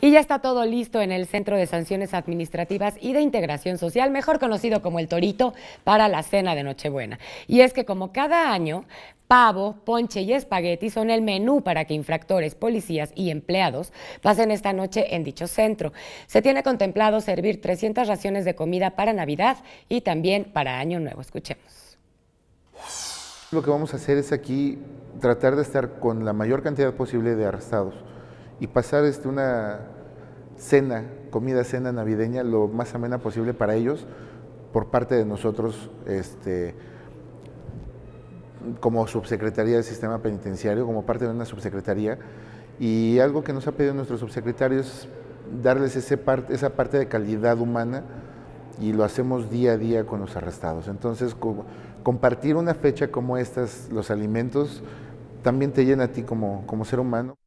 Y ya está todo listo en el Centro de Sanciones Administrativas y de Integración Social, mejor conocido como el Torito, para la cena de Nochebuena. Y es que como cada año, pavo, ponche y espagueti son el menú para que infractores, policías y empleados pasen esta noche en dicho centro. Se tiene contemplado servir 300 raciones de comida para Navidad y también para Año Nuevo. Escuchemos. Lo que vamos a hacer es aquí tratar de estar con la mayor cantidad posible de arrestados y pasar una cena, cena navideña lo más amena posible para ellos por parte de nosotros como subsecretaría del sistema penitenciario, como parte de una subsecretaría, y algo que nos ha pedido nuestro subsecretario es darles esa parte de calidad humana, y lo hacemos día a día con los arrestados. Entonces, compartir una fecha como estas, los alimentos, también te llena a ti como ser humano.